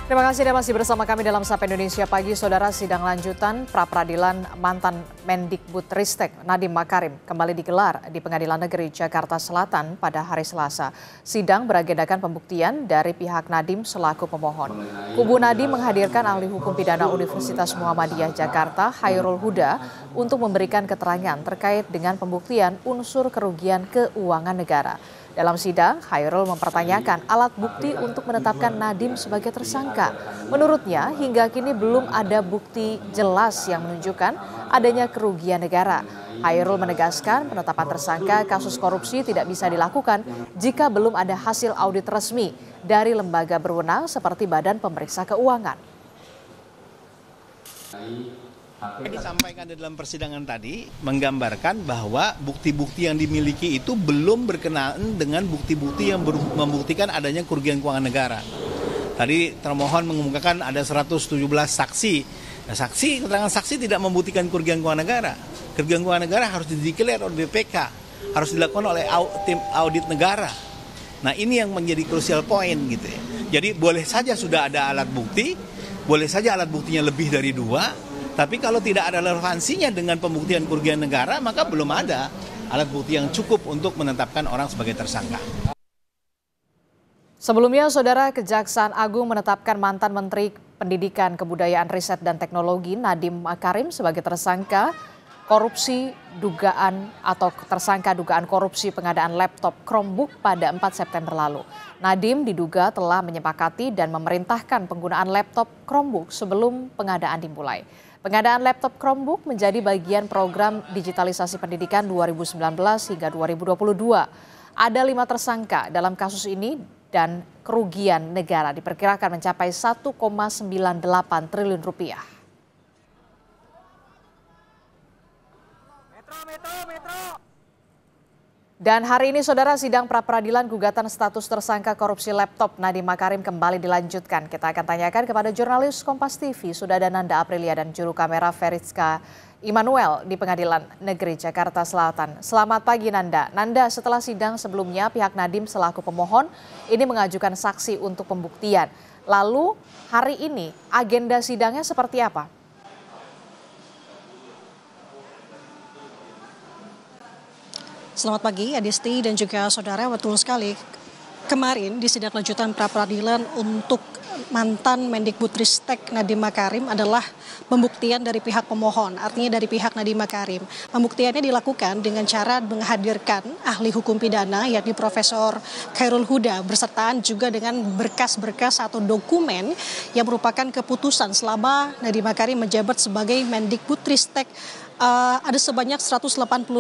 Terima kasih Anda masih bersama kami dalam Sapa Indonesia Pagi. Saudara, sidang lanjutan pra-peradilan mantan Mendikbudristek Nadiem Makarim kembali digelar di Pengadilan Negeri Jakarta Selatan pada hari Selasa. Sidang beragendakan pembuktian dari pihak Nadiem selaku pemohon. Kubu Nadiem menghadirkan ahli hukum pidana Universitas Muhammadiyah Jakarta, Khairul Huda, untuk memberikan keterangan terkait dengan pembuktian unsur kerugian keuangan negara. Dalam sidang, Khairul mempertanyakan alat bukti untuk menetapkan Nadiem sebagai tersangka. Menurutnya, hingga kini belum ada bukti jelas yang menunjukkan adanya kerugian negara. Khairul menegaskan penetapan tersangka kasus korupsi tidak bisa dilakukan jika belum ada hasil audit resmi dari lembaga berwenang seperti Badan Pemeriksa Keuangan. Yang disampaikan dalam persidangan tadi menggambarkan bahwa bukti-bukti yang dimiliki itu belum berkenaan dengan bukti-bukti yang membuktikan adanya kerugian keuangan negara. Tadi termohon mengemukakan ada 117 saksi. Nah, keterangan saksi tidak membuktikan kerugian keuangan negara. Kerugian keuangan negara harus dideklar oleh BPK, harus dilakukan oleh tim audit negara. Nah, ini yang menjadi crucial point gitu ya. Jadi boleh saja sudah ada alat bukti, boleh saja alat buktinya lebih dari 2. Tapi kalau tidak ada relevansinya dengan pembuktian kerugian negara, maka belum ada alat bukti yang cukup untuk menetapkan orang sebagai tersangka. Sebelumnya, Saudara, Kejaksaan Agung menetapkan mantan Menteri Pendidikan, Kebudayaan, Riset, dan Teknologi Nadiem Makarim sebagai tersangka korupsi dugaan korupsi pengadaan laptop Chromebook pada 4 September lalu. Nadiem diduga telah menyepakati dan memerintahkan penggunaan laptop Chromebook sebelum pengadaan dimulai. Pengadaan laptop Chromebook menjadi bagian program digitalisasi pendidikan 2019 hingga 2022. Ada 5 tersangka dalam kasus ini dan kerugian negara diperkirakan mencapai 1,98 triliun rupiah. Dan hari ini, Saudara, sidang pra-peradilan gugatan status tersangka korupsi laptop Nadiem Makarim kembali dilanjutkan. Kita akan tanyakan kepada jurnalis Kompas TV, sudah ada Nanda Aprilia dan juru kamera Feritska Immanuel di Pengadilan Negeri Jakarta Selatan. Selamat pagi, Nanda. Nanda, setelah sidang sebelumnya pihak Nadiem selaku pemohon ini mengajukan saksi untuk pembuktian. Lalu hari ini agenda sidangnya seperti apa? Selamat pagi, Adisti dan juga saudara. Betul sekali, kemarin di sidang lanjutan pra-peradilan untuk mantan Mendikbudristek Nadiem Makarim adalah pembuktian dari pihak pemohon, artinya dari pihak Nadiem Makarim. Pembuktiannya dilakukan dengan cara menghadirkan ahli hukum pidana yakni Profesor Khairul Huda berserta juga dengan berkas-berkas atau dokumen yang merupakan keputusan selama Nadiem Makarim menjabat sebagai Mendikbudristek. Ada sebanyak 186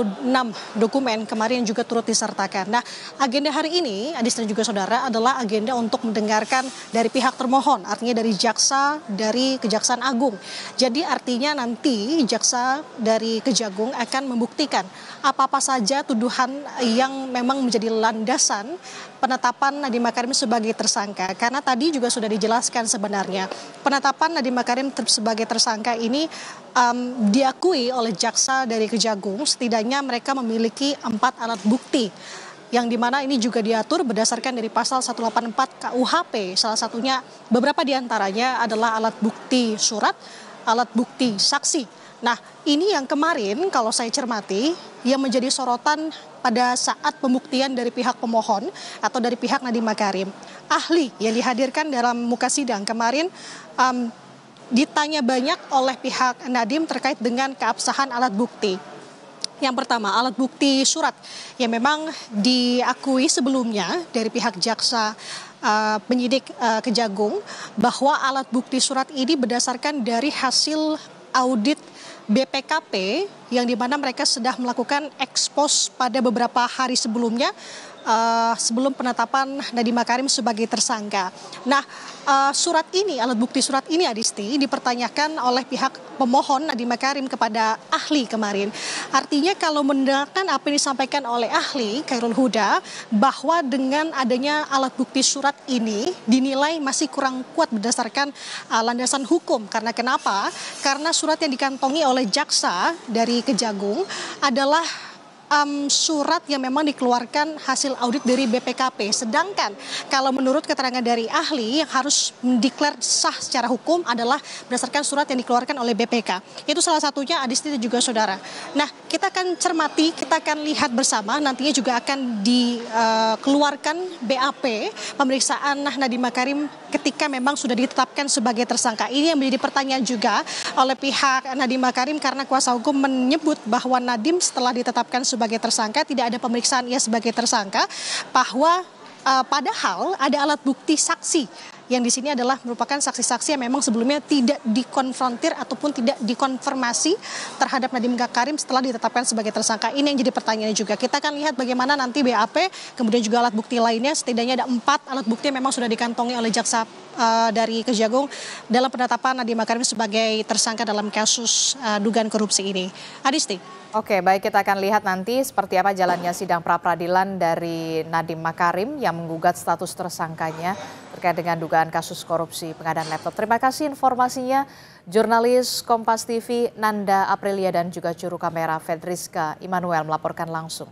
dokumen kemarin yang juga turut disertakan. Nah, agenda hari ini, Adis dan juga saudara, adalah agenda untuk mendengarkan dari pihak termohon, artinya dari jaksa dari Kejaksaan Agung. Jadi artinya nanti jaksa dari Kejagung akan membuktikan apa-apa saja tuduhan yang memang menjadi landasan penetapan Nadiem Makarim sebagai tersangka. Karena tadi juga sudah dijelaskan sebenarnya penetapan Nadiem Makarim sebagai tersangka ini diakui oleh jaksa dari Kejagung. Setidaknya mereka memiliki 4 alat bukti yang dimana ini juga diatur berdasarkan dari pasal 184 KUHP. Salah satunya beberapa diantaranya adalah alat bukti surat, alat bukti saksi. Nah, ini yang kemarin kalau saya cermati yang menjadi sorotan pada saat pembuktian dari pihak pemohon atau dari pihak Nadiem Makarim. Ahli yang dihadirkan dalam muka sidang kemarin ditanya banyak oleh pihak Nadiem terkait dengan keabsahan alat bukti. Yang pertama, alat bukti surat yang memang diakui sebelumnya dari pihak jaksa penyidik Kejagung bahwa alat bukti surat ini berdasarkan dari hasil audit BPKP yang dimana mereka sudah melakukan ekspos pada beberapa hari sebelumnya sebelum penetapan Nadiem Makarim sebagai tersangka. Nah, surat ini, alat bukti surat ini, Adisti, dipertanyakan oleh pihak pemohon Nadiem Makarim kepada ahli kemarin. Artinya kalau mendengarkan apa yang disampaikan oleh ahli Khairul Huda bahwa dengan adanya alat bukti surat ini dinilai masih kurang kuat berdasarkan landasan hukum. Karena kenapa? Karena surat yang dikantongi oleh jaksa dari Kejagung adalah surat yang memang dikeluarkan hasil audit dari BPKP. Sedangkan kalau menurut keterangan dari ahli yang harus mendeklar sah secara hukum adalah berdasarkan surat yang dikeluarkan oleh BPK. Itu salah satunya Adisti dan juga saudara. Nah, kita akan cermati, kita akan lihat bersama nantinya juga akan dikeluarkan BAP pemeriksaan Nadiem Makarim ketika memang sudah ditetapkan sebagai tersangka. Ini yang menjadi pertanyaan juga oleh pihak Nadiem Makarim karena kuasa hukum menyebut bahwa Nadiem setelah ditetapkan sebagai tersangka tidak ada pemeriksaan ia sebagai tersangka, bahwa padahal ada alat bukti saksi yang di sini adalah merupakan saksi-saksi yang memang sebelumnya tidak dikonfrontir ataupun tidak dikonfirmasi terhadap Nadiem Makarim setelah ditetapkan sebagai tersangka. Ini yang jadi pertanyaannya juga. Kita akan lihat bagaimana nanti BAP, kemudian juga alat bukti lainnya, setidaknya ada 4 alat bukti yang memang sudah dikantongi oleh jaksa dari Kejagung dalam penetapan Nadiem Makarim sebagai tersangka dalam kasus dugaan korupsi ini. Adisti. Oke, baik, kita akan lihat nanti seperti apa jalannya sidang pra-peradilan dari Nadiem Makarim yang menggugat status tersangkanya terkait dengan dugaan kasus korupsi pengadaan laptop. Terima kasih informasinya, jurnalis Kompas TV Nanda Aprilia dan juga juru kamera Fedriska Immanuel melaporkan langsung.